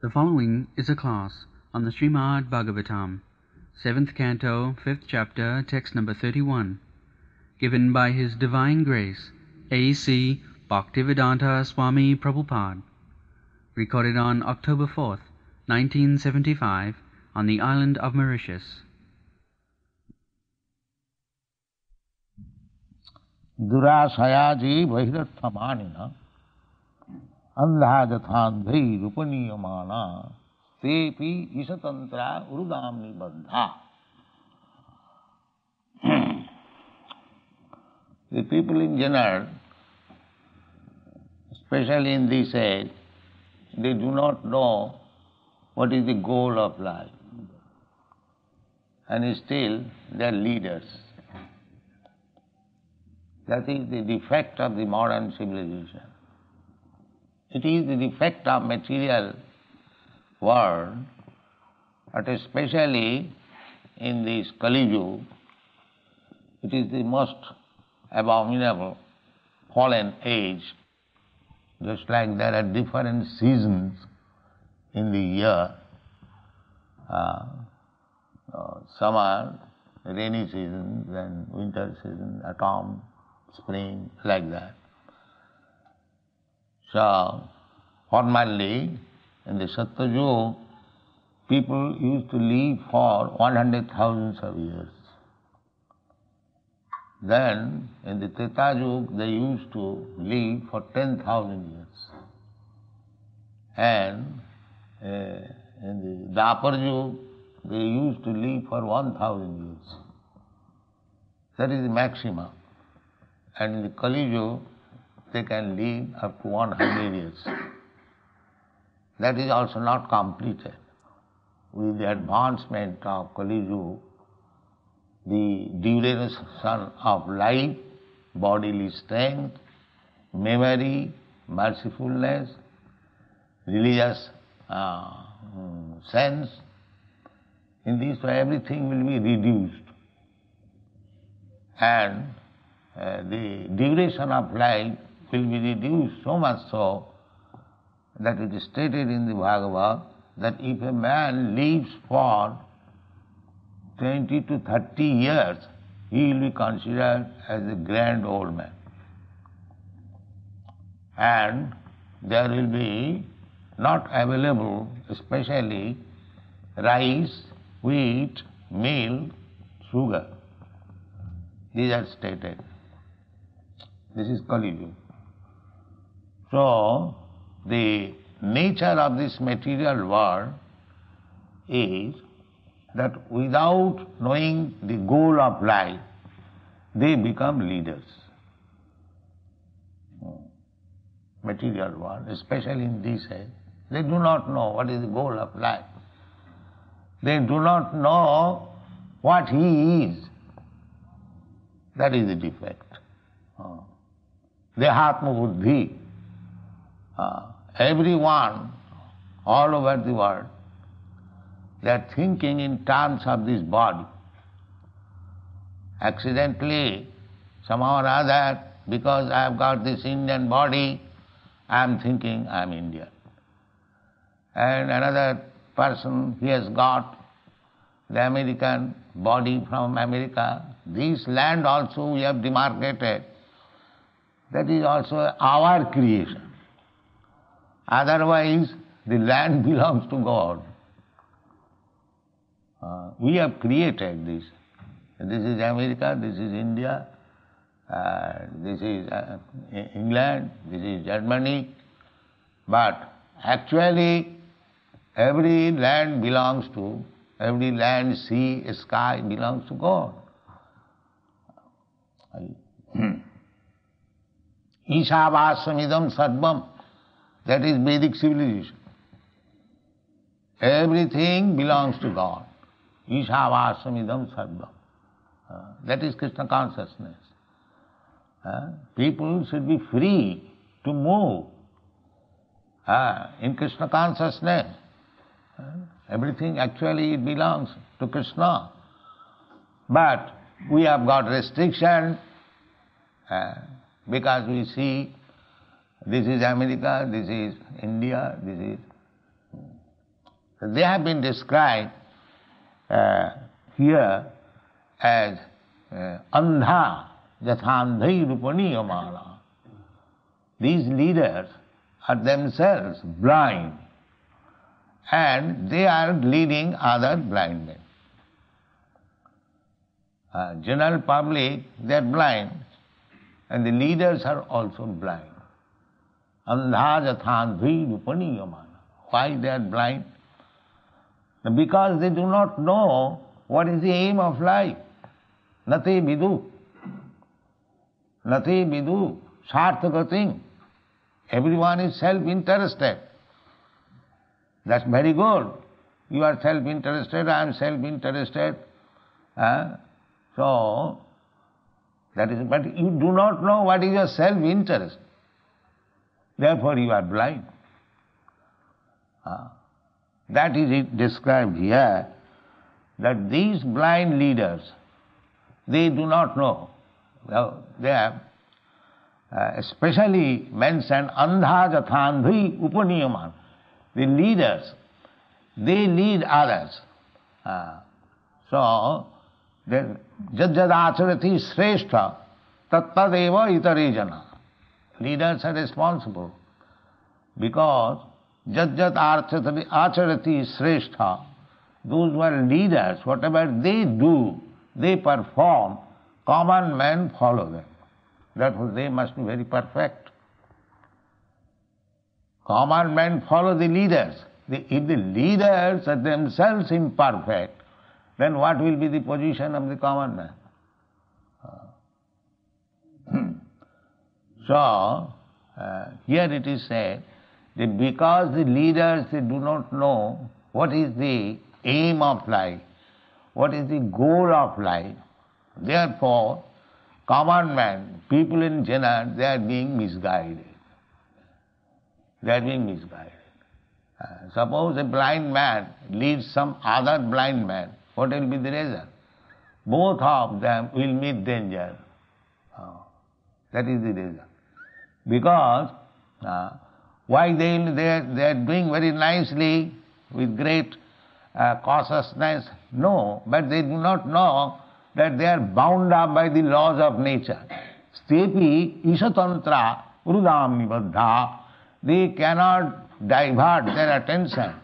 The following is a class on the Srimad Bhagavatam, 7th Canto, 5th Chapter, text number 31, given by His Divine Grace, A.C. Bhaktivedanta Swami Prabhupada, recorded on October 4th, 1975, on the island of Mauritius. Durashayaji Vairathamanina Andhajathandhai Rupaniyamana Tepi Isatantra Urudamni Baddha. The people in general, especially in this age, they do not know what is the goal of life. And still they are leaders. That is the defect of the modern civilization. It is the defect of material world, but especially in this Kali Yuga, it is the most abominable fallen age. Just like there are different seasons in the year, summer, rainy season, then winter season, autumn, spring, like that. So, formerly, in the Satyayuga, people used to live for 100,000 of years. Then, in the Treta Yuga, they used to live for 10,000 years. And in the Dwapar Yuga, they used to live for 1,000 years. That is the maximum. And in the Kali Yuga, they can live up to 100 years. That is also not completed. With the advancement of Kali Yuga, the duration of life, bodily strength, memory, mercifulness, religious sense, in this way everything will be reduced. And the duration of life will be reduced so much so that it is stated in the Bhagavad that if a man lives for 20 to 30 years, he will be considered as a grand old man. And there will be not available, especially rice, wheat, milk, sugar. These are stated. This is Kali Yuga. So, the nature of this material world is that without knowing the goal of life, they become leaders. Material world, especially in this age, they do not know what is the goal of life. They do not know what he is. That is the defect. Dehatma buddhi. Everyone all over the world, they are thinking in terms of this body. Accidentally, somehow or other, because I have got this Indian body, I am thinking I am Indian. And another person, he has got the American body from America. This land also we have demarcated. That is also our creation. Otherwise, the land belongs to God. We have created this. This is America, this is India, this is England, this is Germany. But actually, every land, sea, sky belongs to God. Ishavassamidam sarvam. That is Vedic civilization. Everything belongs to God. Ishavassamidam sarvam. That is Krishna consciousness. People should be free to move in Krishna consciousness. Everything actually it belongs to Krishna. But we have got restriction because we see this is America, this is India, this is They have been described here as andha jathandhai rupaniyamana. These leaders are themselves blind and they are leading other blind men. General public, they are blind and the leaders are also blind. Andha jathandhai rupaniyamana. Why they are blind? Because they do not know what is the aim of life. Nati vidu. Nati vidu. Sarthagating. Everyone is self-interested. That's very good. You are self-interested, I am self-interested. So, that is, but you do not know what is your self-interest. Therefore you are blind. That is it described here, that these blind leaders, they do not know. Well, they have especially mentioned andha jathandhi upaniyaman. The leaders, they lead others. So, jad acharati shrestha tattadeva itarejana. Leaders are responsible because jad acharati shrestha, those who are leaders, whatever they do, they perform, common men follow them. Therefore they must be very perfect. Common men follow the leaders. If the leaders are themselves imperfect, then what will be the position of the common man? So, here it is said that because the leaders, they do not know what is the aim of life, what is the goal of life, therefore common man, people in general, they are being misguided. They are being misguided. Suppose a blind man leads some other blind man, what will be the result? Both of them will meet danger. That is the result. Because why they are doing very nicely with great cautiousness? No, but they do not know that they are bound up by the laws of nature. Stepi isatantra urudam nibaddha. They cannot divert their attention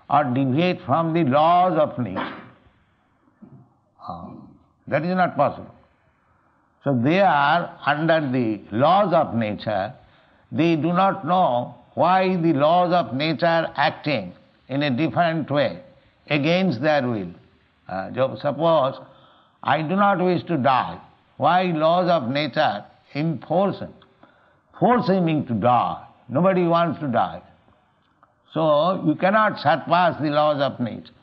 or deviate from the laws of nature. That is not possible. So they are under the laws of nature. They do not know why the laws of nature are acting in a different way, against their will. Suppose I do not wish to die. Why laws of nature forcing me to die? Nobody wants to die. So you cannot surpass the laws of nature.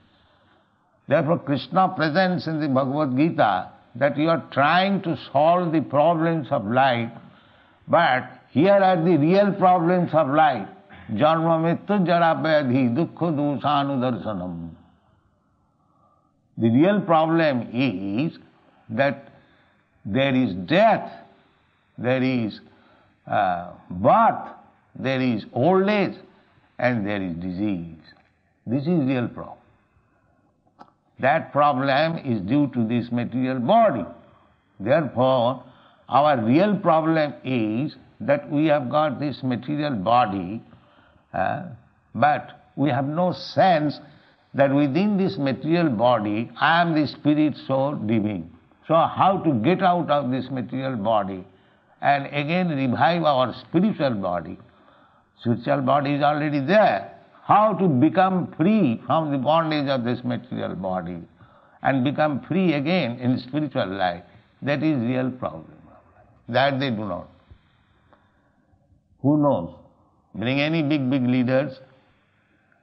Therefore Krishna presents in the Bhagavad Gita that you are trying to solve the problems of life, but here are the real problems of life. Janma mrityu jara vyadhi dukkha dosanu darshanam. The real problem is that there is death, there is birth, there is old age, and there is disease. This is real problem. That problem is due to this material body. Therefore, our real problem is that we have got this material body, but we have no sense that within this material body, I am the spirit soul living. So how to get out of this material body and again revive our spiritual body? Spiritual body is already there. How to become free from the bondage of this material body and become free again in spiritual life? That is real problem. That they do not. Who knows? Bring any big leaders,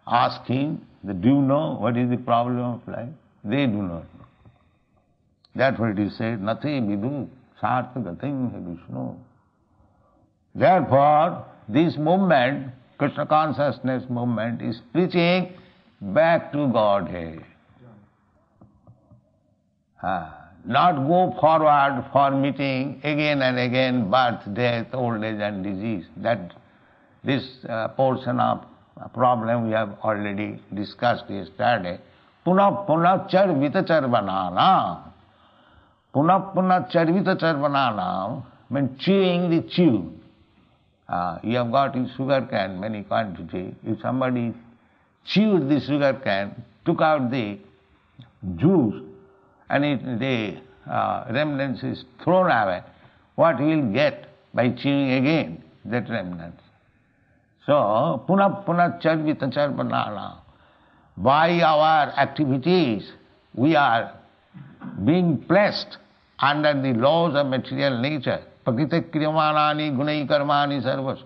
ask him, do you know what is the problem of life? They do not know. Therefore it is said, Nati vidu sarthagatim he Vishnu. Therefore, this movement, Krishna consciousness movement, is preaching back to Godhead. Not go forward for meeting again and again birth, death, old age and disease. That this portion of a problem we have already discussed yesterday. Punah punah charvita charvanana. Punah punah charvita charvanana means chewing the chew. You have got in sugar cane many quantity. If somebody chewed the sugar cane, took out the juice, and the remnants is thrown away, what we will get by chewing again that remnants? So, punah punah charvita charvanana. By our activities, we are being placed under the laws of material nature. Prakriti kriyamanani gunai karmani sarvas.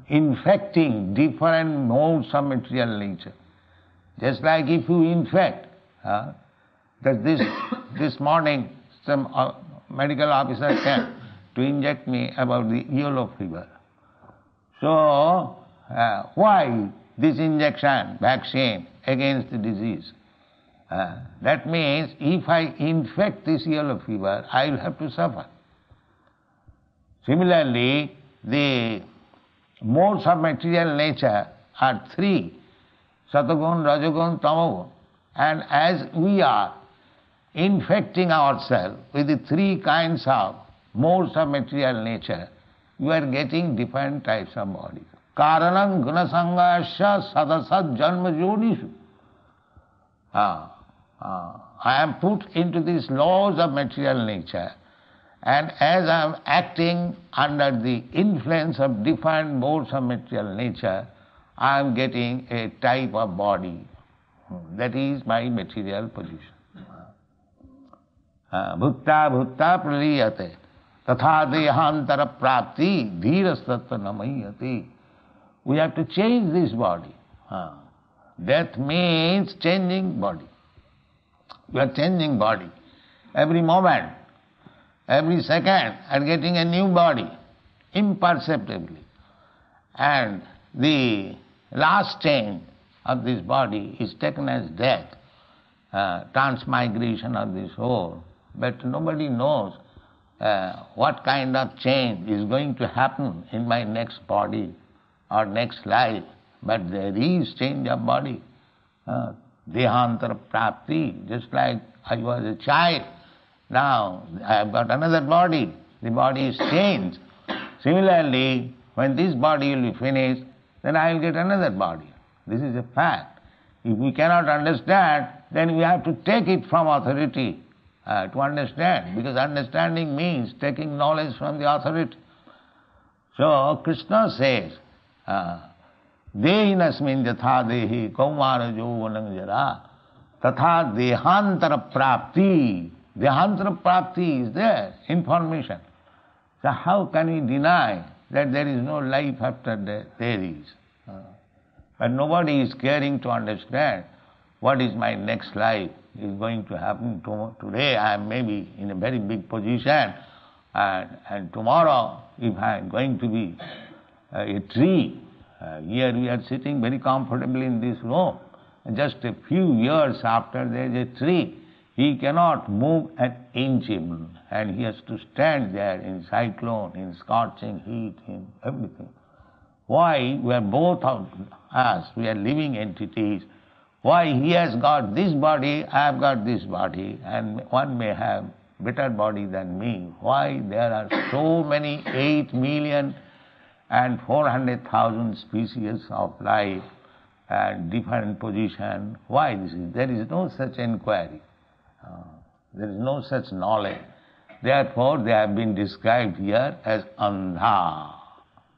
Infecting different modes of material nature. Just like if you infect, that this morning some medical officer came to inject me about the yellow fever. So, why this injection, vaccine against the disease? That means if I infect this yellow fever, I will have to suffer. Similarly, the modes of material nature are three, Satagun, Rajagun, Tamagun. And as we are infecting ourselves with the three kinds of modes of material nature, we are getting different types of bodies. Karanam gunasangasya sadasad janma jodishu. I am put into these laws of material nature, and as I am acting under the influence of different modes of material nature, I am getting a type of body. That is my material position. Bhutta bhutta praliyate tatha dehantara prapti dhirastatta namayate. We have to change this body. Death means changing body. We are changing body. Every moment, every second, are getting a new body, imperceptibly. And the last change of this body is taken as death, transmigration of the soul. But nobody knows what kind of change is going to happen in my next body or next life. But there is change of body. Dehantara prapti, just like I was a child. Now I have got another body. The body is changed. Similarly, when this body will be finished, then I will get another body. This is a fact. If we cannot understand, then we have to take it from authority to understand, because understanding means taking knowledge from the authority. So Krishna says, Dehinasmin yatha dehi kaumara jovanam jara tatha dehantara prapti. Dehantara prapti is there, information. So how can we deny that there is no life after death? There is. But nobody is caring to understand what is my next life is going to happen. Today I am maybe in a very big position, and tomorrow if I am going to be a tree, here we are sitting very comfortably in this room, and just a few years after there is a tree, he cannot move an inch even, and he has to stand there in cyclone, in scorching heat, in everything. Why? We are both of us, we are living entities. Why he has got this body, I have got this body, and one may have better body than me. Why? There are so many 8,400,000 species of life and different position. Why this is? There is no such inquiry. There is no such knowledge. Therefore, they have been described here as andha,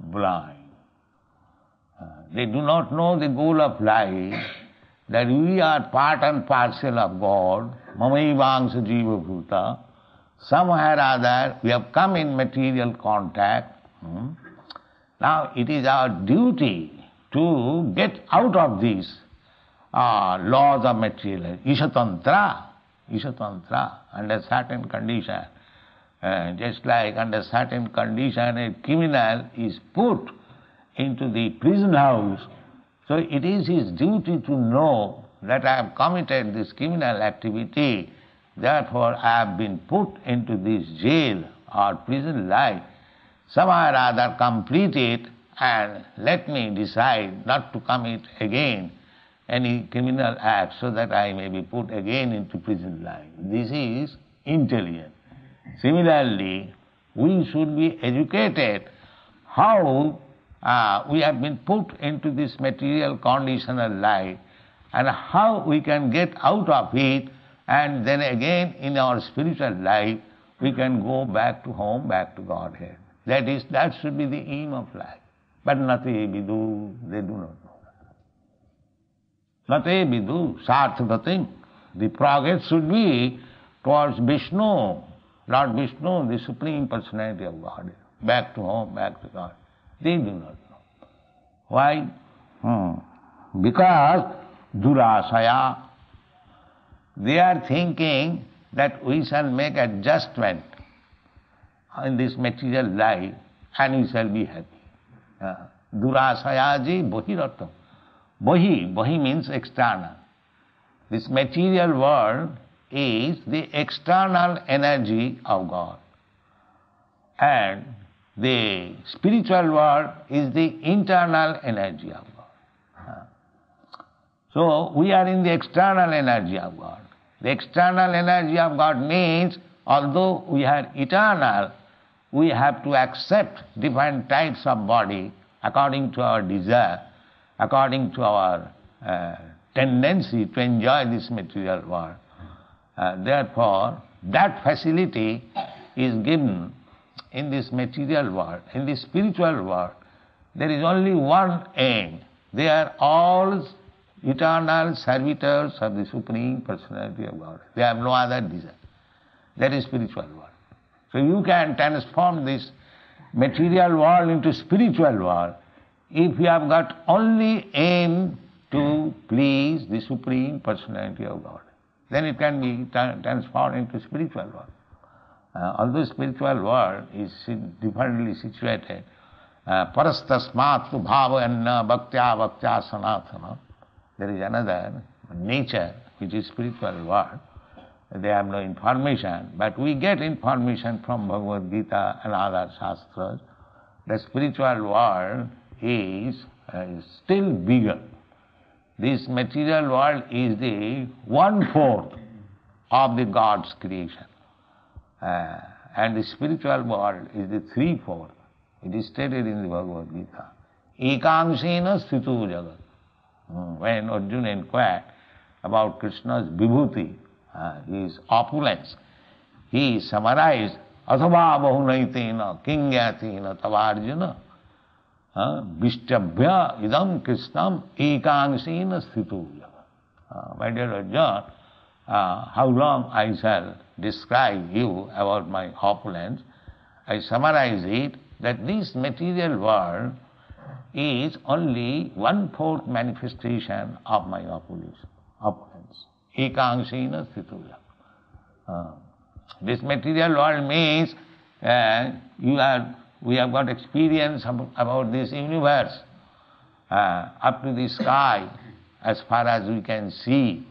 blind. They do not know the goal of life, that we are part and parcel of God, mamaivangsa jiva bhuta. Somewhere or other we have come in material contact. Now it is our duty to get out of these laws of material, ishatantra, under certain condition. Just like under certain condition a criminal is put into the prison house, so it is his duty to know that I have committed this criminal activity, therefore I have been put into this jail or prison life. Somewhere or other complete it, and let me decide not to commit again any criminal act so that I may be put again into prison life. This is intelligence. Similarly, we should be educated how we have been put into this material conditional life and how we can get out of it, and then again in our spiritual life we can go back to home, back to Godhead. That should be the aim of life. But nate vidu, they do not know. Nate vidu, sarthadatim. The progress should be towards Vishnu, Lord Vishnu, the Supreme Personality of Godhead. Back to home, back to God. They do not know. Why? Because durasaya. They are thinking that we shall make adjustment in this material life and we shall be happy. Durasayaji bahiratam. Bahi means external. This material world is the external energy of God. And the spiritual world is the internal energy of God. So we are in the external energy of God. The external energy of God means, although we are eternal, we have to accept different types of body according to our desire, according to our tendency to enjoy this material world. Therefore, that facility is given in this material world. In the spiritual world, there is only one aim. They are all eternal servitors of the Supreme Personality of God. They have no other desire. That is spiritual world. So you can transform this material world into spiritual world if you have got only aim to please the Supreme Personality of God. Then it can be transformed into spiritual world. Although spiritual world is differently situated, parastasmat bhavayanna bhaktya sanatana. There is another nature which is spiritual world. They have no information, but we get information from Bhagavad Gita and other shastras. The spiritual world is still bigger. This material world is the 1/4 of the God's creation. And the spiritual world is the 3/4. It is stated in the Bhagavad Gita. Ekangsena sthitu jagat. When Arjuna inquired about Krishna's vibhuti, his opulence, he summarized, Athava bahunaitena kingyatena tavarjuna vishtabhya idam krishnam ekangsena sthitu jagat. My dear Arjuna, how long I shall describe you about my opulence? I summarize it that this material world is only 1/4 manifestation of my opulence. Ekangsena sthitu. This material world means we have got experience about this universe up to the sky as far as we can see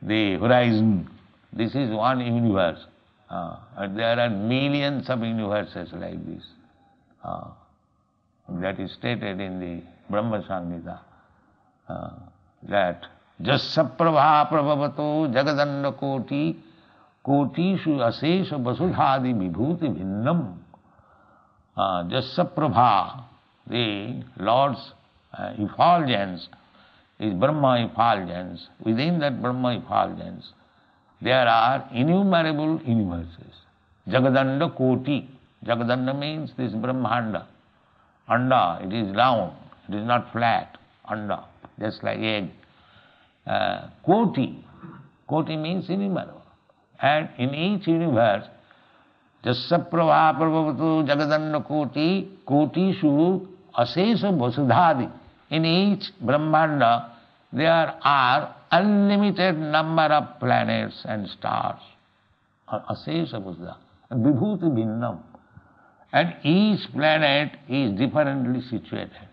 the horizon. This is one universe. And there are millions of universes like this. That is stated in the Brahma Samhita, that Jasya prabha prabhavato jagadanda koti kotishu asesha vasudhadi vibhuti bhinnam. Jasya prabha, the Lord's effulgence, is Brahma effulgence. Within that Brahma effulgence, there are innumerable universes. Jagadanda koti. Jagadanda means this Brahmanda. Anda, it is round, it is not flat. Anda, just like egg. Koti. Koti means innumerable. And in each universe, Jasya prabha prabhavatu jagadanda koti, kotishu asesa vasudhadi. In each Brahmanda, there are unlimited number of planets and stars. Asesa vasudhadi. Vibhuti bhinnam. And each planet is differently situated.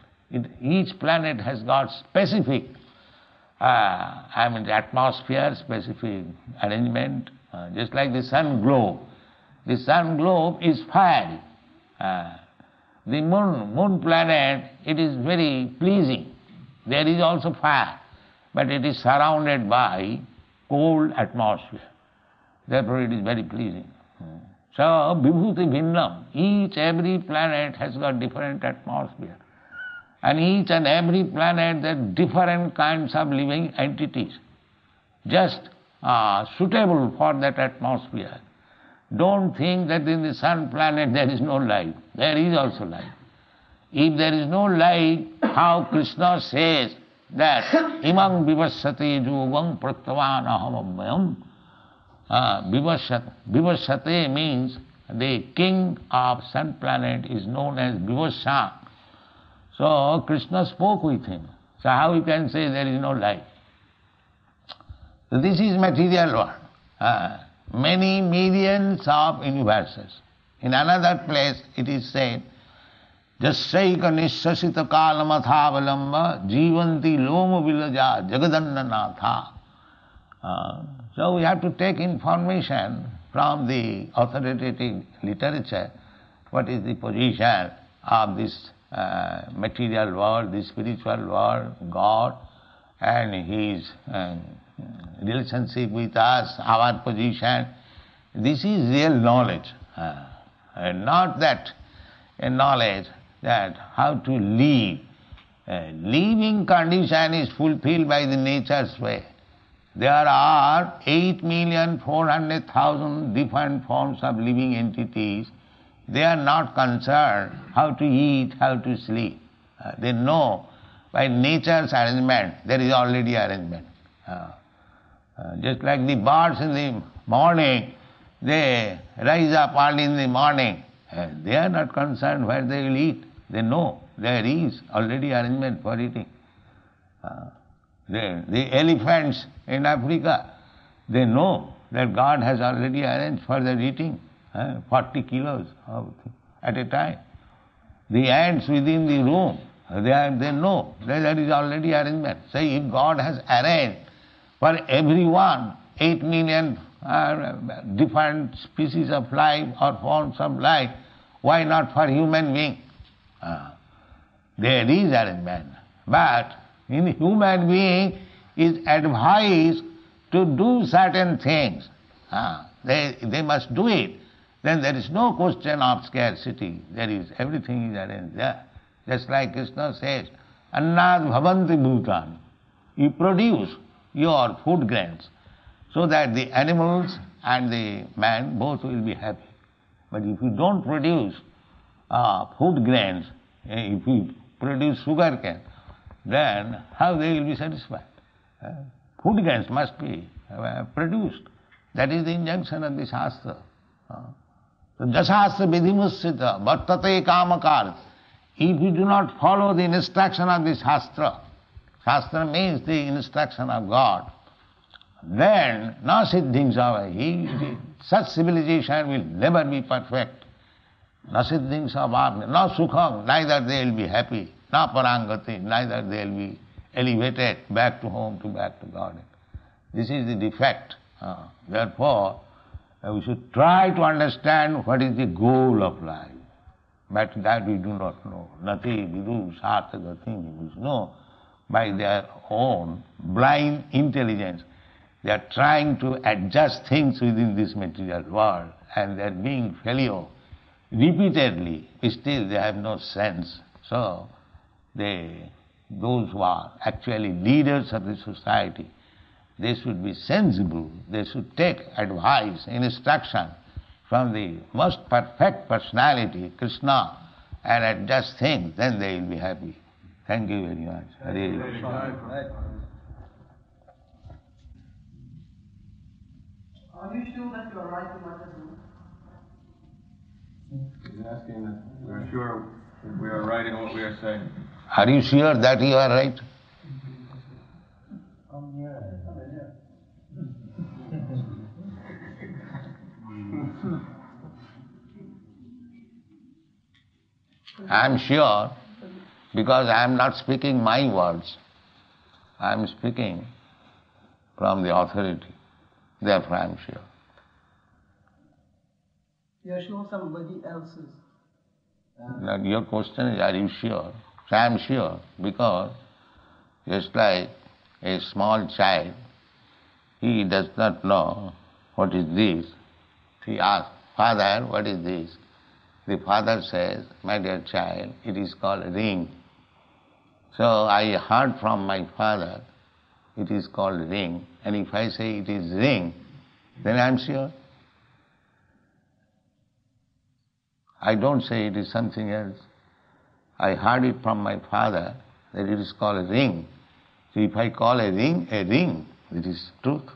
Each planet has got specific, the atmosphere, specific arrangement, just like the sun globe. The sun globe is fiery. The moon planet, it is very pleasing. There is also fire, but it is surrounded by cold atmosphere. Therefore it is very pleasing. So, vibhuti bhinnam, every planet has got different atmosphere. And each and every planet, there are different kinds of living entities, just suitable for that atmosphere. Don't think that in the sun planet there is no life. There is also life. If there is no life, how Krishna says that imang vivassate jogam prattavan ahamammayam. Vivassate means the king of sun planet is known as Vivassa. So Krishna spoke with him. So how you can say there is no life? So this is material world. Many millions of universes. In another place it is said, Jasyaika nishasita kalamathavalamba jivanti loma vilaja jagadannanatha. So we have to take information from the authoritative literature, what is the position of this material world, the spiritual world, God, and His relationship with us, our position. This is real knowledge, and not that a knowledge that how to live. Living condition is fulfilled by the nature's way. There are 8,400,000 different forms of living entities. They are not concerned how to eat, how to sleep. They know by nature's arrangement, there is already arrangement. Just like the birds in the morning, they rise up early in the morning. They are not concerned where they will eat. They know there is already arrangement for eating. The elephants in Africa, they know that God has already arranged for their eating 40 kilos at a time. The ants within the room, they know that there is already arrangement. So if God has arranged for everyone 8 million different species of life or forms of life, why not for human being? There is arrangement. But in human being is advised to do certain things. They must do it. Then there is no question of scarcity. There is, everything is arranged there. Just like Krishna says, Annad bhavanti bhutani. You produce your food grains so that the animals and the man both will be happy. But if you don't produce food grains, if you produce sugar cane, then how they will be satisfied? Food grains must be produced. That is the injunction of the Shastra. Jasastra vidhimussita vartate kamakar. If you do not follow the instruction of the Shastra, Shastra means the instruction of God, then na siddhing savai. Such civilization will never be perfect. Na siddhing savai, na sukham, neither they will be happy. Na parangati, neither they will be elevated back to home, back to God. This is the defect. Therefore, we should try to understand what is the goal of life. But that we do not know. Nati vidu sartha gati, we know by their own blind intelligence. They are trying to adjust things within this material world, and they are being failure repeatedly. Still they have no sense. So those who are actually leaders of the society, they should be sensible. They should take advice, instruction from the most perfect personality, Krishna, and adjust things. Then they will be happy. Thank you very much. Hare Krishna. Are you sure that you are writing what you're doing? He's asking that we're sure we are writing what we are saying. Are you sure that you are right? I am sure because I am not speaking my words. I am speaking from the authority. Therefore I am sure. You are sure somebody else's. Now your question is, are you sure? So I am sure, because just like a small child, he does not know what is this. He asks, Father, what is this? The father says, my dear child, it is called a ring. So I heard from my father, it is called ring, and if I say it is ring, then I am sure. I don't say it is something else. I heard it from my father that it is called a ring. So if I call a ring, it is truth.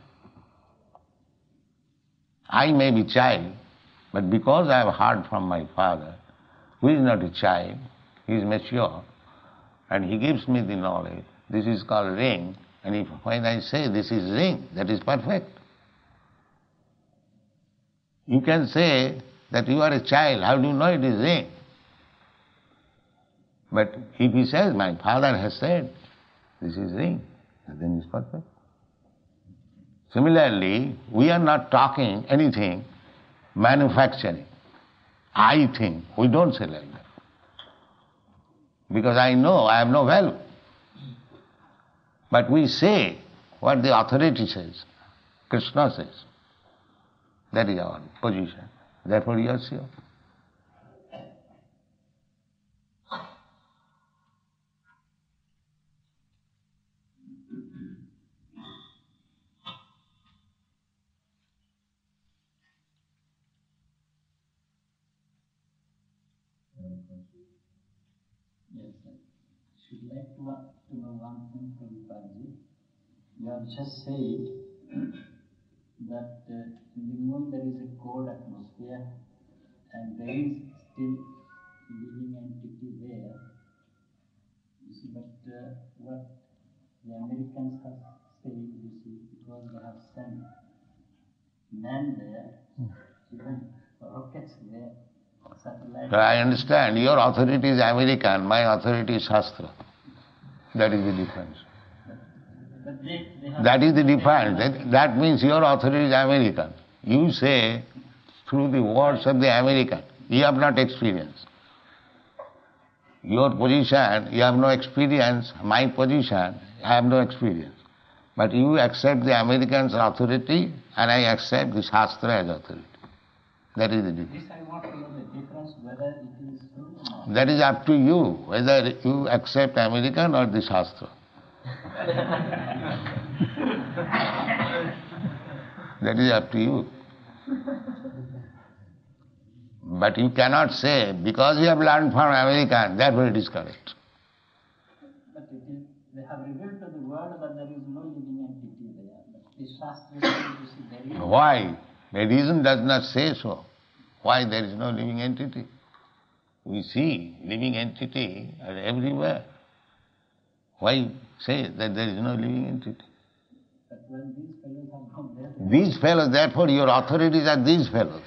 I may be child, but because I have heard from my father, who is not a child, he is mature, and he gives me the knowledge, this is called ring, and when I say this is ring, that is perfect. You can say that you are a child, how do you know it is ring? But if he says, my father has said, this is ring, then it is perfect. Similarly, we are not talking anything manufacturing. I think, we don't say like that. Because I know I have no value. But we say what the authority says, Krishna says. That is our position. Therefore you are sure. Yes, sir. Should like to know one thing from Prabhuji. You have just said that in the moon there is a cold atmosphere and there is still living entity there. You see, but what the Americans have said, you see, because they have sent men there, even rockets there, satellites. So I understand, your authority is American, my authority is Shastra. That is the difference. But they have That is the difference. That means your authority is American. You say through the words of the American. You have not experience. Your position, you have no experience. My position, I have no experience. But you accept the American's authority and I accept the Shastra as authority. That is the difference. This I want to know the difference, whether it is true or not. That is up to you, whether you accept American or the Shastra. That is up to you. But you cannot say, because you have learned from American, therefore it is correct. But it is, they have revealed to the world that there is no living entity there. But the Shastra says, you see, there is. Why? The reason does not say so. Why there is no living entity? We see living entity are everywhere. Why say that there is no living entity? But when these fellows have gone there, These fellows, therefore your authorities are these fellows.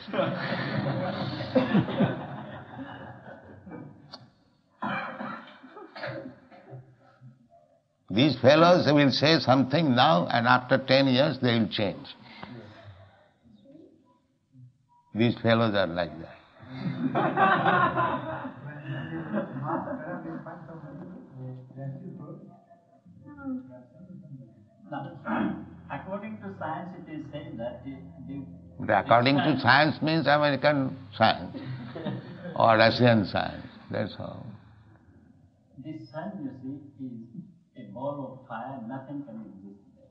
These fellows will say something now and after 10 years they will change. These fellows are like that. now, according to science, it is said that According to science means American science or Russian science. That's all. this sun, you see, is a ball of fire. Nothing can exist there.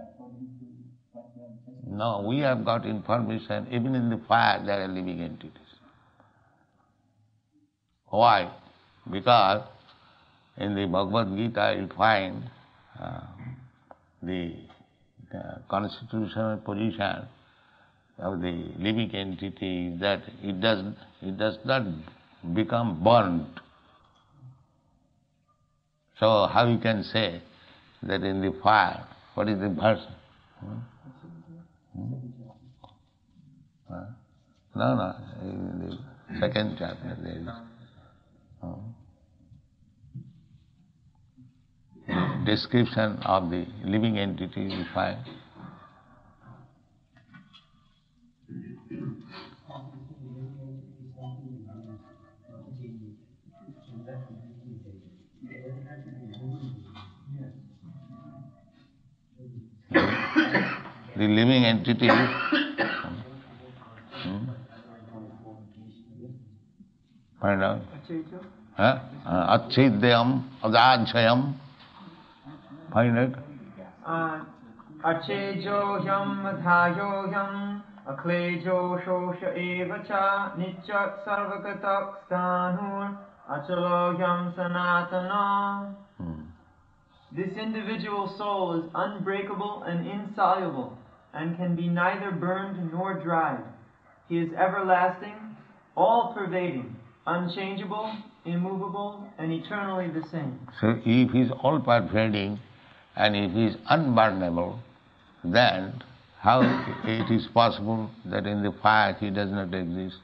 According to what you have just said. No, we have got information, even in the fire there are living entities. Why? Because in the Bhagavad Gita you'll find the constitutional position of the living entity is that it does not become burnt. So how you can say that in the fire, what is the verse? No, in the second chapter there is description of the living entity we find. the living entities. Find out. Achchedyam, adajayam. Find it. Achejohyam adhayohyam aklejo shosha evacha nityak sarvagatak stanur achalohyam sanatana. This individual soul is unbreakable and insoluble, and can be neither burned nor dried. He is everlasting, all-pervading, unchangeable, immovable, and eternally the same. So if he is all-pervading and if he is unburnable, then how it is possible that in the fire he does not exist?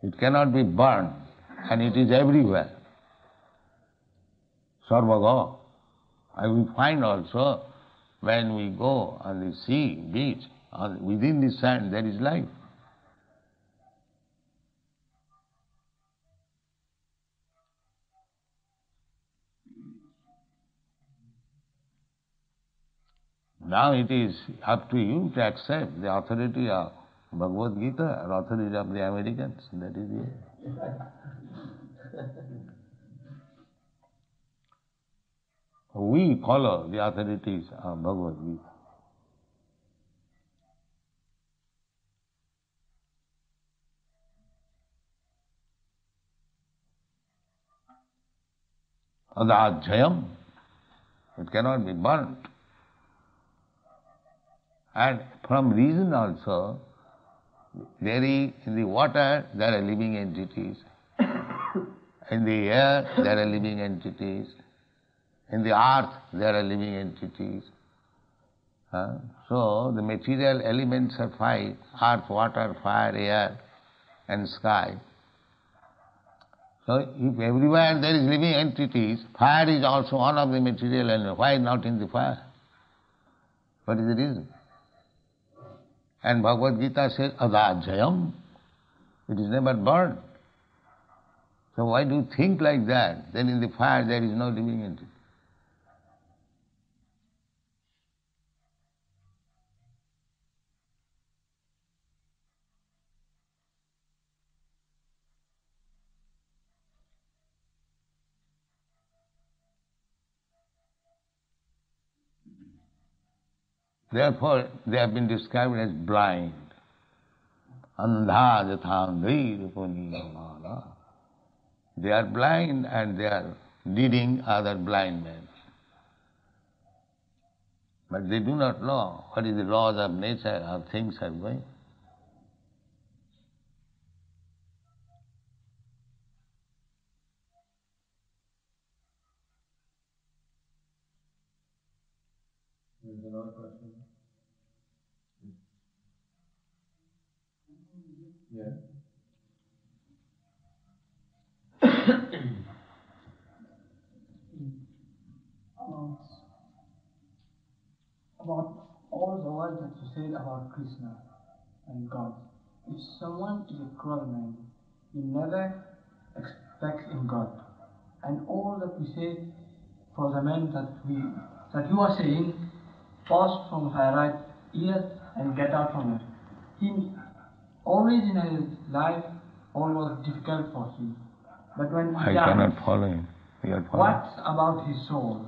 It cannot be burned, and it is everywhere. Sarvaga. And we find also when we go on the sea, beach, within the sand there is life. Now it is up to you to accept the authority of Bhagavad Gita or authority of the Americans. That is it. We follow the authorities of Bhagavad Gita. Adajayam, it cannot be burnt. And from reason also, there is, in the water there are living entities, in the air there are living entities, in the earth there are living entities. So the material elements are five: earth, water, fire, air and sky. So if everywhere there is living entities, fire is also one of the material elements. Why not in the fire? What is the reason? And Bhagavad Gita says, adajayam, it is never burned. So why do you think like that? Then in the fire there is no living entity. Therefore, they have been described as blind. Andha jathandhi rupaniyamala. They are blind and they are leading other blind men. But they do not know what is the laws of nature, how things are going. There's another question. Yeah. About all the words that you said about Krishna and God. If someone is a cruel man, he never expects in God. And all that we say for the man that you are saying, pass from her right ear and get out from it. He always in his life all was difficult for him. But when he I died, cannot follow him. what about his soul?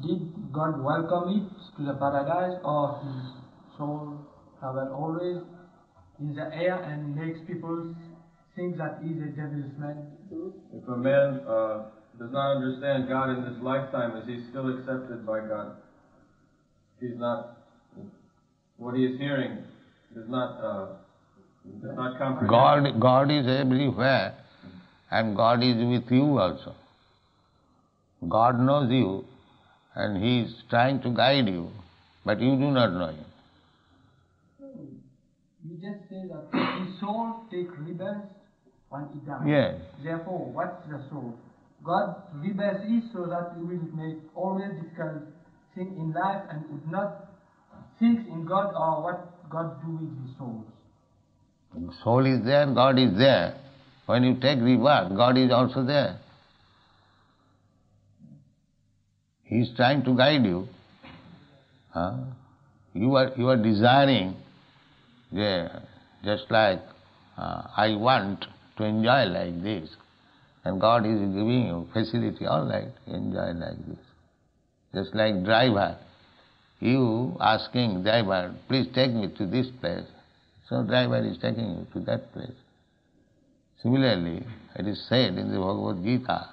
Did God welcome it to the paradise, or his soul travel always in the air and makes people think that he is a devil's man? If a man does not understand God in this lifetime, is he still accepted by God? He's not. What he is hearing does not comprehend. God is everywhere, and God is with you also. God knows you, and He is trying to guide you, but you do not know Him. You just say that his soul take rebirth when he dies. Yes. Therefore, what's the soul? God rebirth is so that he will make always difficult thing in life and would not think in God or what God do with his souls. Soul is there, God is there. When you take rebirth, God is also there. He is trying to guide you. You are desiring, just like I want to enjoy like this, and God is giving you facility, all right, enjoy like this. Just like driver, you asking driver, please take me to this place, so driver is taking you to that place. Similarly, it is said in the Bhagavad Gita,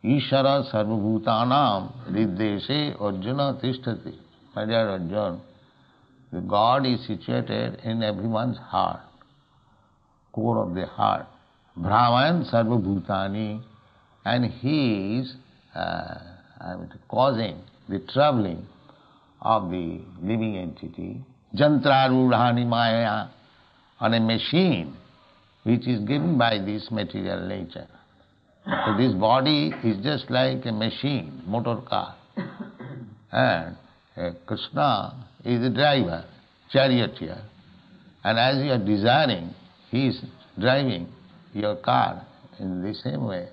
Ishara sarvabhutanam riddeshe arjuna tishtati. My dear Arjuna, the God is situated in everyone's heart, core of the heart. Brahman sarvabhutani, and He is causing the travelling of the living entity. Jantrarudhani maya, on a machine which is given by this material nature. So this body is just like a machine, motor car. And Krishna is the driver, charioteer. And as you are desiring, He is driving your car in the same way.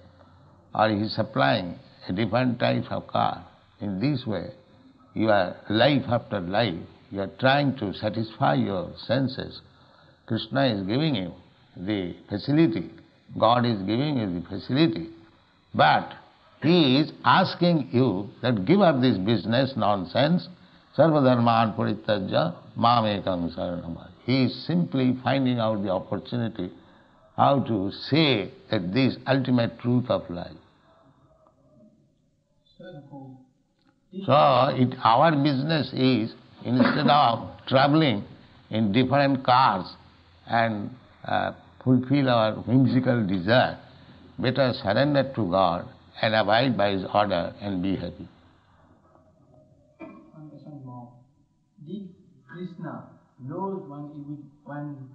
Or He is supplying a different type of car. In this way, you are life after life, you are trying to satisfy your senses. Krishna is giving you the facility, God is giving you the facility, but He is asking you that give up this business nonsense, sarvadharman parityajya mam ekam saranam. He is simply finding out the opportunity how to say that this ultimate truth of life. So our business is, instead of travelling in different cars and fulfill our whimsical desire, better surrender to God and abide by His order and be happy. Did Krishna knows when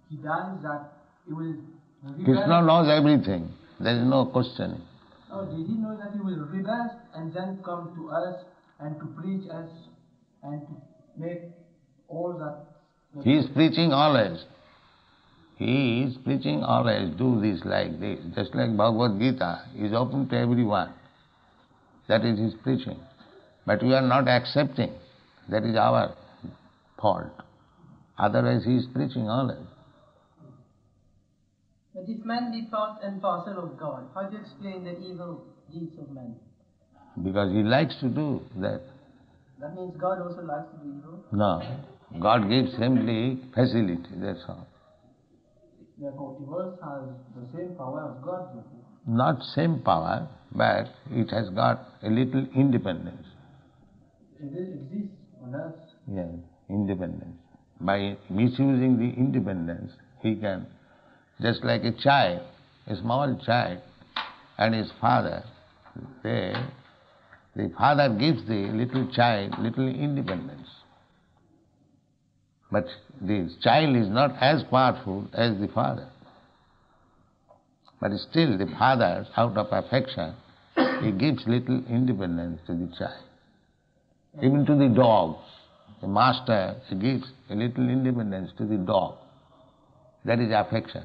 he dies that he will rebel? Krishna knows everything. There is no questioning. Oh, did he know that he will rebel and then come to us and to preach us and to make all that? He is preaching always. He is preaching always, do this like this. Just like Bhagavad Gita is open to everyone. That is His preaching. But we are not accepting. That is our fault. Otherwise He is preaching always. But if man be part and parcel of God, how do you explain the evil deeds of man? Because he likes to do that. That means God also likes to do evil? No. God gives simply facility, that's all. Therefore, evil has the same power as God. Not same power, but it has got a little independence. It exists on us. Yes, independence. By misusing the independence, he can, just like a child, a small child, and his father, the father gives the little child little independence. But the child is not as powerful as the father. But still the father, out of affection, he gives little independence to the child. Even to the dogs, the master gives a little independence to the dog. That is affection.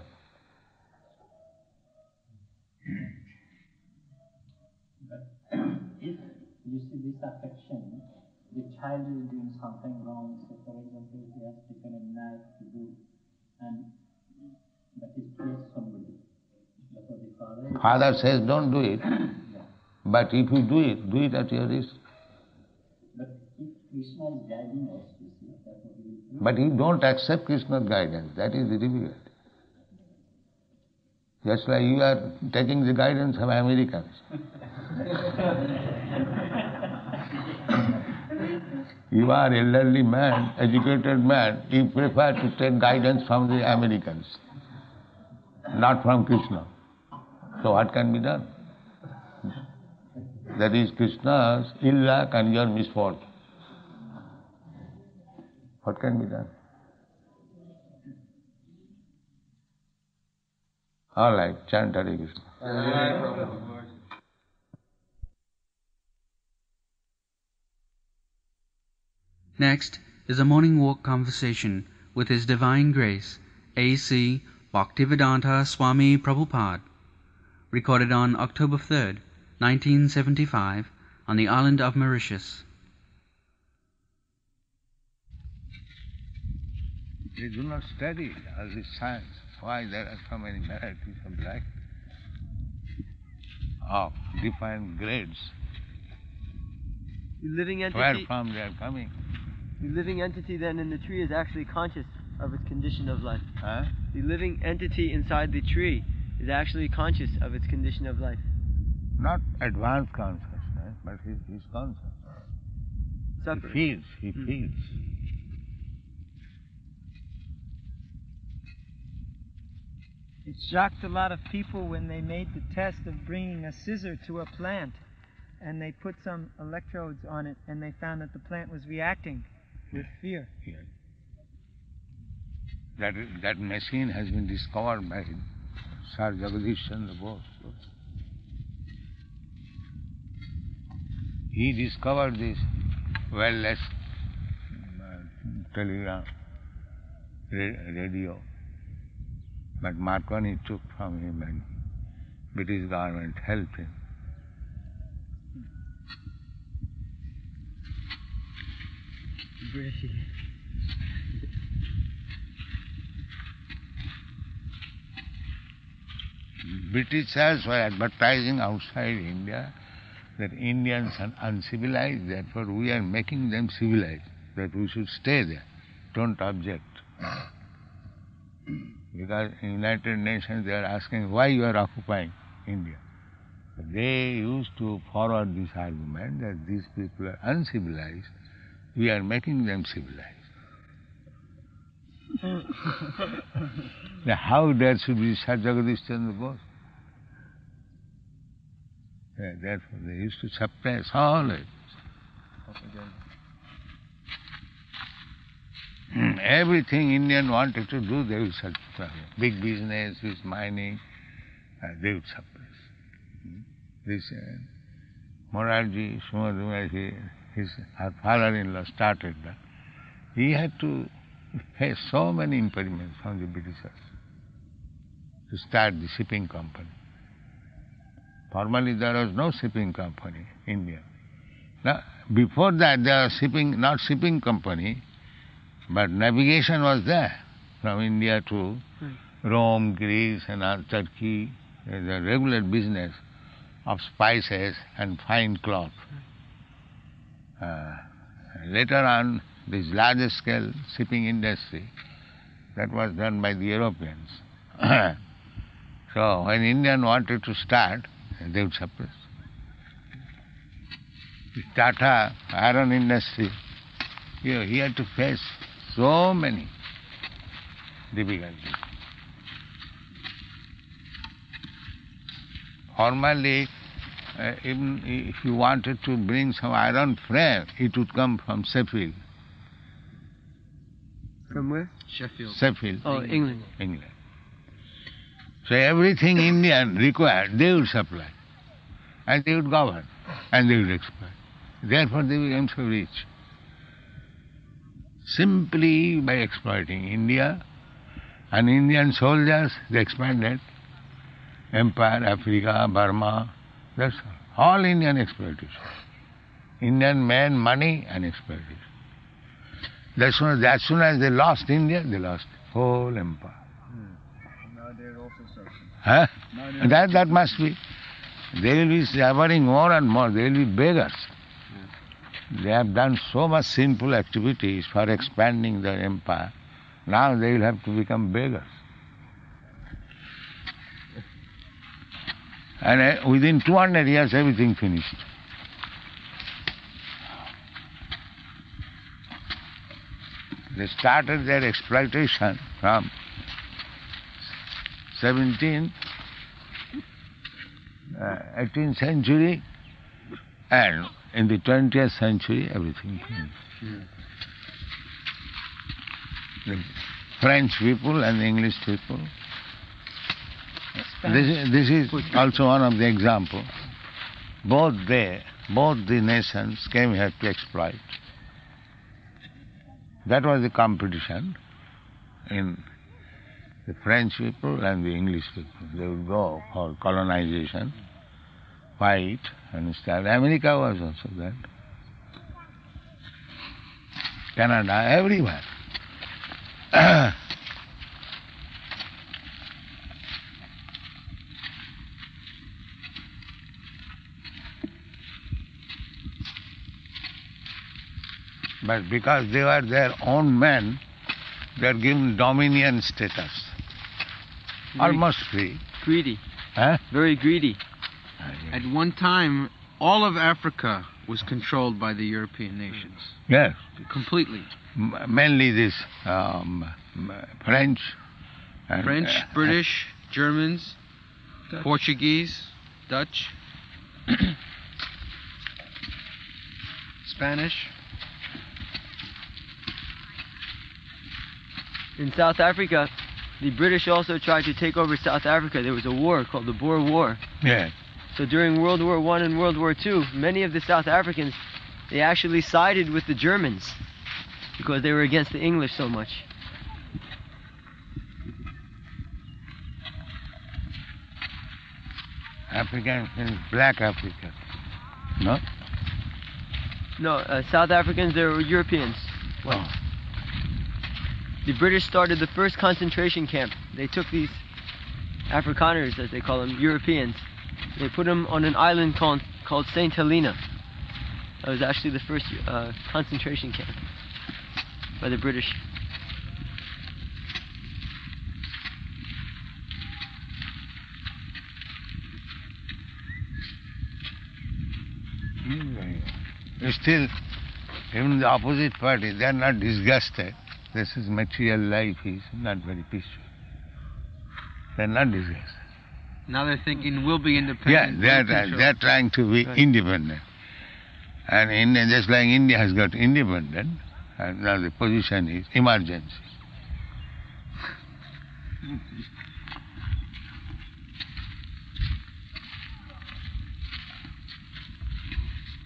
But if you see this affection, the child is doing something wrong, so for example, he has taken a knife to do, and that is praise somebody. Therefore the Father says, don't do it. Yeah. But if you do it at your risk. But if Krishna is guiding us, you see, therefore we will do. But you don't accept Krishna's guidance. That is the difficulty. Just like you are taking the guidance of Americans. You are elderly man, educated man, you prefer to take guidance from the Americans, not from Krishna. So what can be done? That is Krishna's ill luck and your misfortune. What can be done? All right, chant Hare Krishna. Next is a morning walk conversation with His Divine Grace, A.C. Bhaktivedanta Swami Prabhupada, recorded on October 3rd, 1975, on the island of Mauritius. They do not study all this science. Why there are so many varieties of black, of different grades. The living entity, Where from they are coming? the living entity then in the tree is actually conscious of its condition of life. Huh? The living entity inside the tree is actually conscious of its condition of life. Not advanced consciousness, but he's conscious. Suffering. He feels. It shocked a lot of people when they made the test of bringing a scissor to a plant and they put some electrodes on it and they found that the plant was reacting with fear. Yes. That machine has been discovered by Sir Jagadish Chandra Bose. He discovered this wireless telegram radio, but Marconi took from him and British government helped him. Britishers were advertising outside India that Indians are uncivilized, therefore we are making them civilized, that we should stay there, don't object. Because in United Nations they are asking why you are occupying India. They used to forward this argument that these people are uncivilized, we are making them civilized. Now how there should be Sir Jagadish Chandra Bose? Yeah, therefore they used to suppress all it. Everything Indian wanted to do, they would suppress. Big business with mining, they would suppress. This Morarji, her father-in-law started that. He had to face so many impediments from the Britishers to start the shipping company. Formerly there was no shipping company in India. Now, before that there was not shipping company, but navigation was there from India to Rome, Greece and Turkey. There is a regular business of spices and fine cloth. Later on, this larger scale shipping industry, that was done by the Europeans. So when Indian wanted to start, they would suppress. The Tata iron industry, he had to face so many difficulties. Formerly, even if you wanted to bring some iron frame, it would come from Sheffield. From where? Sheffield. Oh, England. England. So everything Indian required, they would supply. And they would govern. And they would exploit. Therefore they became so rich. Simply by exploiting India and Indian soldiers, they expanded Empire, Africa, Burma, that's all Indian exploitation. Indian men, money and exploitation. As soon as they lost India, they lost whole empire. Now they're also suffering. Huh? That must be. They will be suffering more and more. They will be beggars. They have done so much sinful activities for expanding their empire. Now they will have to become beggars. And within 200 years, everything finished. They started their exploitation from 18th century, and in the 20th century, everything finished. The French people and the English people. This is also one of the examples. Both the nations came here to exploit. That was the competition in the French people and the English people. They would go for colonization, white and stuff. America was also that. Canada, everywhere. But because they were their own men, they are given dominion status. Almost free. Greedy. Huh? Very greedy. At one time, all of Africa was controlled by the European nations. Yes. Completely. Mainly this French. And, French, British, Germans, Dutch. Portuguese, Dutch, Spanish. In South Africa, the British also tried to take over South Africa. There was a war called the Boer War. Yeah. So during World War I and World War II, many of the South Africans, they actually sided with the Germans because they were against the English so much. African means black Africa. No? No, South Africans, they were Europeans. Oh. The British started the first concentration camp. They took these Afrikaners, as they call them, Europeans. They put them on an island called St. Helena. That was actually the first concentration camp by the British. Still, even the opposite party, they are not disgusted. This is material life is not very peaceful. They are not disgusted. Now they're thinking we'll be independent. Yeah, they are trying to be independent. And India, just like India has got independent, and now the position is emergency.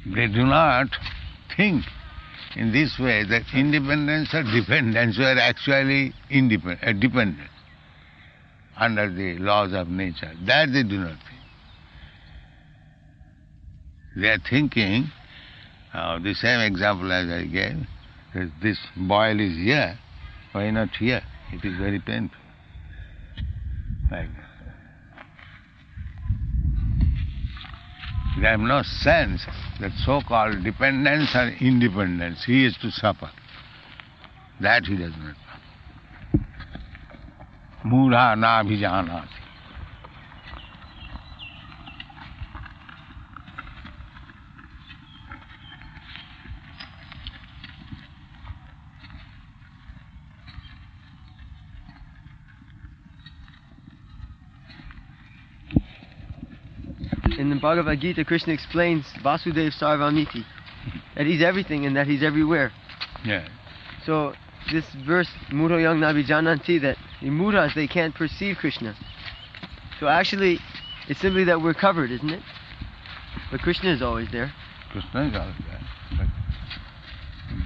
They do not think in this way that independence or dependence were actually dependent under the laws of nature. That they do not think. They are thinking, the same example as I gave, that this boil is here, why not here? It is very painful. Like that. They have no sense that so-called dependence or independence, he is to suffer. That he does not know. Mudha na bhijanati. In the Bhagavad Gita, Krishna explains Vasudev Sarvamiti, that he's everything and that he's everywhere. Yeah. So this verse, Mudha yang nabijananti, that the Mudhas, they can't perceive Krishna. So actually, it's simply that we're covered, isn't it? But Krishna is always there. Krishna is always there.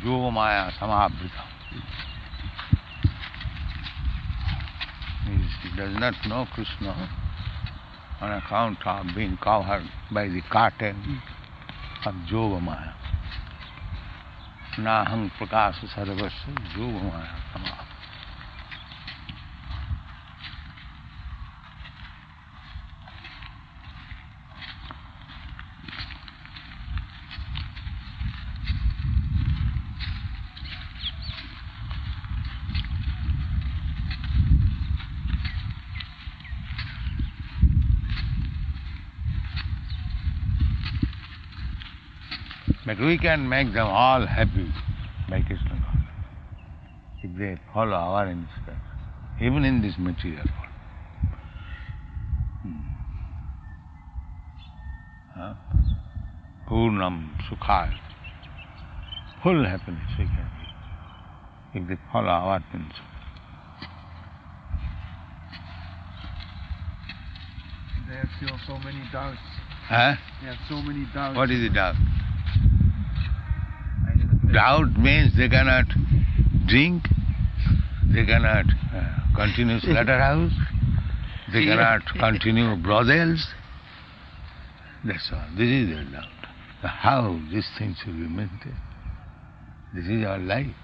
Yoga Maya Samahabrita. He does not know Krishna on account of being covered by the curtain of Yoga Maya. Nahang prakasa sarvasya Yoga Maya Samahabrita. But we can make them all happy by Krishna consciousness if they follow our instructions, even in this material world. Purnam Sukhaya. Full happiness we can give if they follow our principles. They have still so many doubts. Huh? They have so many doubts. What is the doubt? Doubt means they cannot drink, they cannot continue slaughterhouse, they cannot continue brothels, That's all. This is their doubt. How these things will be maintained? This is our life.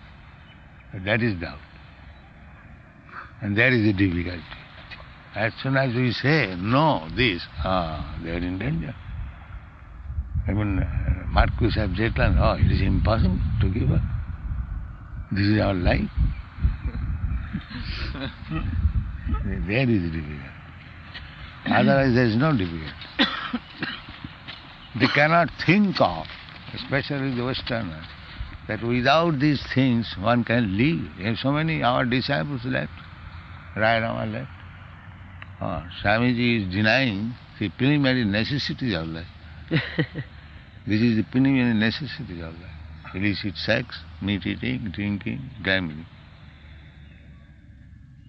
That is doubt. And that is the difficulty. As soon as we say, no, this, they are in danger. I mean, Marcus of Zetland, it is impossible to give up. This is our life. There is the difficulty. Otherwise there is no difficulty. They cannot think of, especially the Westerners, that without these things one can live. There are so many our disciples left, Rai Rama left. Swamiji is denying the preliminary necessities of life. This is the preliminary necessities of life. Illicit sex, meat eating, drinking, gambling.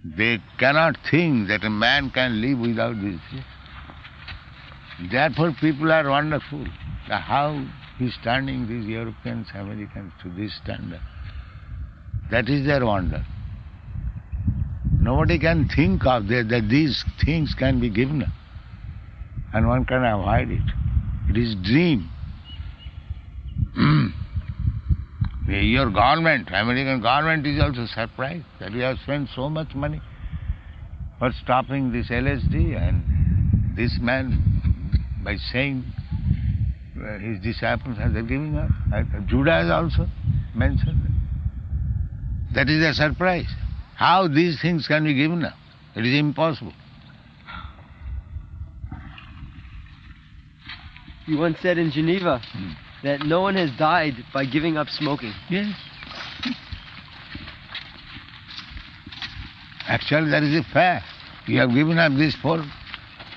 They cannot think that a man can live without these things. Therefore people are wonderful. How he's turning these Europeans, Americans to this standard. That is their wonder. Nobody can think of that these things can be given and one can avoid it. It is dream. Your government, American government is also surprised that we have spent so much money for stopping this LSD, and this man, by saying his disciples are giving up. Judah is also mentioned. That is a surprise. How these things can be given up? It is impossible. You once said in Geneva that no one has died by giving up smoking. Yes. Actually, that is a fact. You have given up these four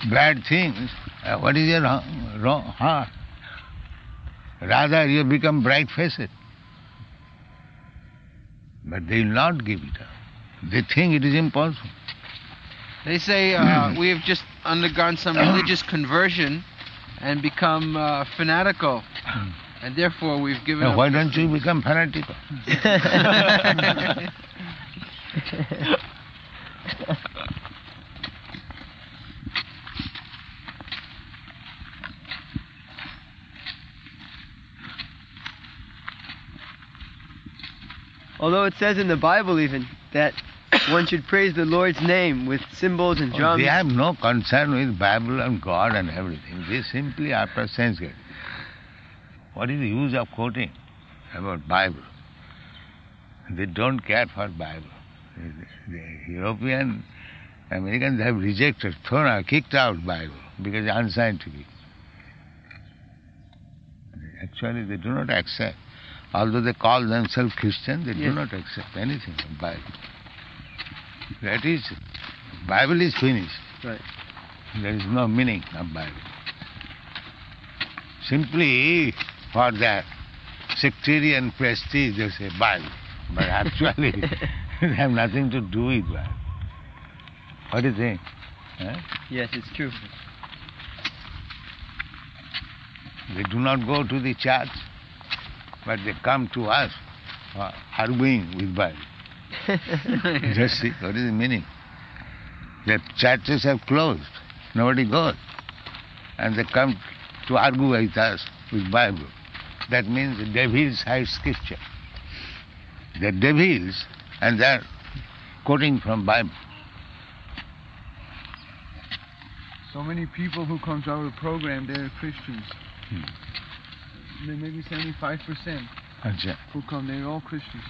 bad things. What is your wrong heart? Rather, you become bright-faced. But they will not give it up. They think it is impossible. They say we have just undergone some religious conversion and become fanatical, and therefore we've given up. Why don't you become fanatical? Although it says in the Bible even that one should praise the Lord's name with cymbals and drums. They have no concern with Bible and God and everything. They simply after sense getting. What is the use of quoting about Bible? They don't care for Bible. The European, Americans have rejected, thrown out, kicked out Bible because it's unscientific. Actually, they do not accept. Although they call themselves Christian, they do not accept anything from Bible. That is, Bible is finished. Right. There is no meaning of Bible. Simply for that sectarian prestige, they say Bible. But actually, they have nothing to do with Bible. What do you think? Huh? Yes, it's true. They do not go to the church, but they come to us arguing with Bible. Just see, what is the meaning? The churches have closed, nobody goes. And they come to argue with us with Bible. That means the devils hide scripture. The devils, and they are quoting from Bible. So many people who come to our program, they're Christians. Maybe 75% who come, they're all Christians.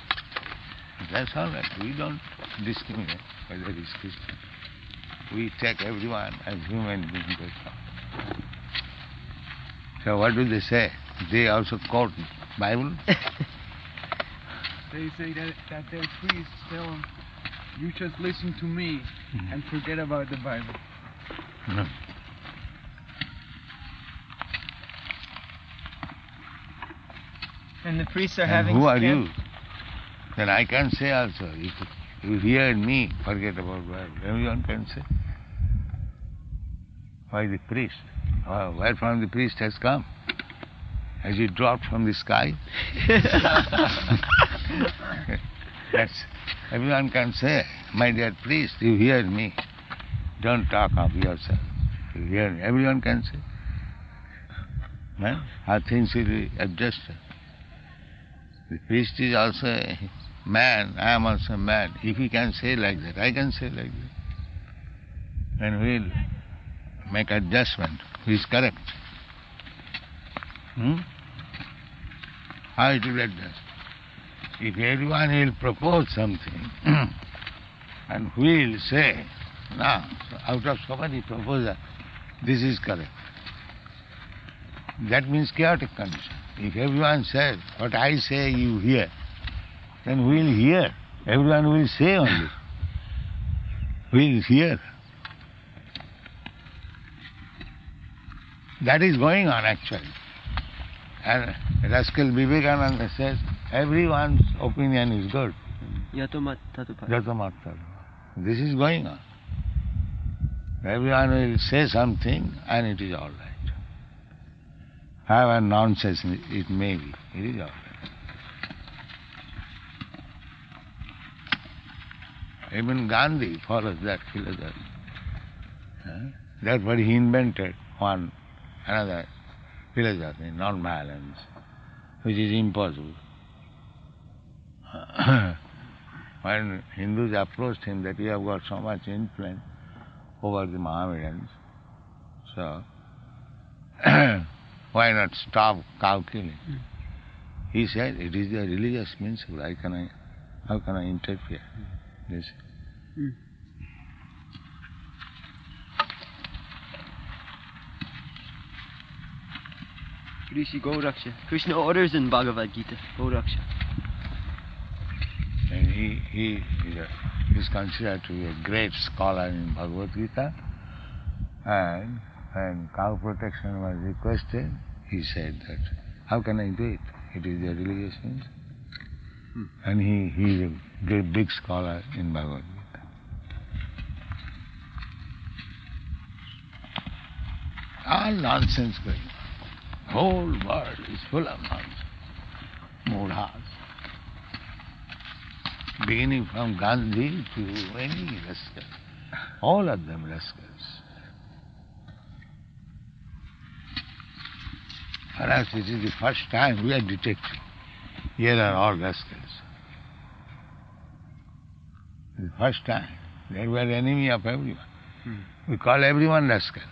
That's all right. We don't discriminate whether it's Christian. We take everyone as human beings. So what do they say? They also quote Bible? They say that their priests tell them, you just listen to me and forget about the Bible. No. And the priests are And having... who are you? Then I can say also, if you hear me, forget about Bible. Everyone can say. Why the priest? Where from the priest has come? Has he dropped from the sky? That's, everyone can say, my dear priest, you hear me. Don't talk of yourself. You hear me. Everyone can say. how things will be adjusted. The priest is also a man, I am also a man. If he can say like that, I can say like that. Then we'll make adjustment. Who is correct? How it will adjust? If everyone will propose something, and we will say, now, out of so many proposals, this is correct. That means chaotic condition. If everyone says, what I say you hear, then we will hear. Everyone will say only. We will hear. That is going on actually. And Rascal Vivekananda says, everyone's opinion is good. Yatomat Tatupa. Yatomat Tatupa. This is going on. Everyone will say something and it is all right. However nonsense it may be, it is all right. Even Gandhi follows that philosophy. That's what he invented another philosophy, non-violence, which is impossible. When Hindus approached him that you have got so much influence over the Mohammedans, so why not stop cow killing? He said, it is a religious principle, how can I interfere? This. Rishi Gauraksha. Krishna orders in Bhagavad Gita, Gauraksha. And he is considered to be a great scholar in Bhagavad Gita. And when cow protection was requested, he said that, how can I do it? It is a religious means. And he is a great big scholar in Bhagavad Gita. All nonsense going on. Whole world is full of nonsense. Mudhas. Beginning from Gandhi to any rascal. All of them rascals. Perhaps it is the first time we are detecting. Here are all rascals. The first time. They were enemy of everyone. We call everyone rascal.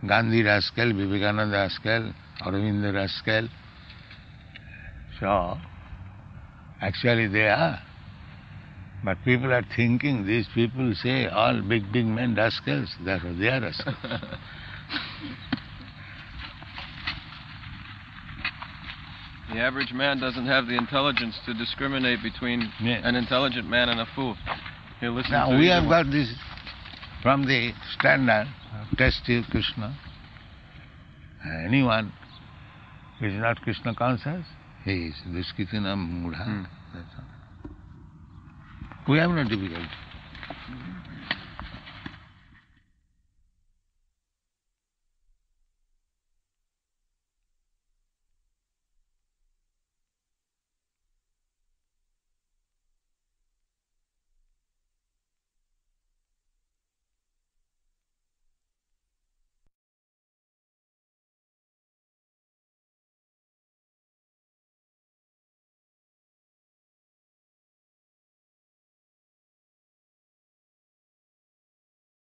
Gandhi rascal, Vivekananda rascal, Aurobindo rascal. So, actually they are. But people are thinking, these people say all big men rascals, therefore they are rascals. The average man doesn't have the intelligence to discriminate between an intelligent man and a fool. He'll listen now to we have got this from the standard of testive Krishna. Anyone who is not Krishna conscious, he is Duskitinam Mudha. That's all. We have no difficulty.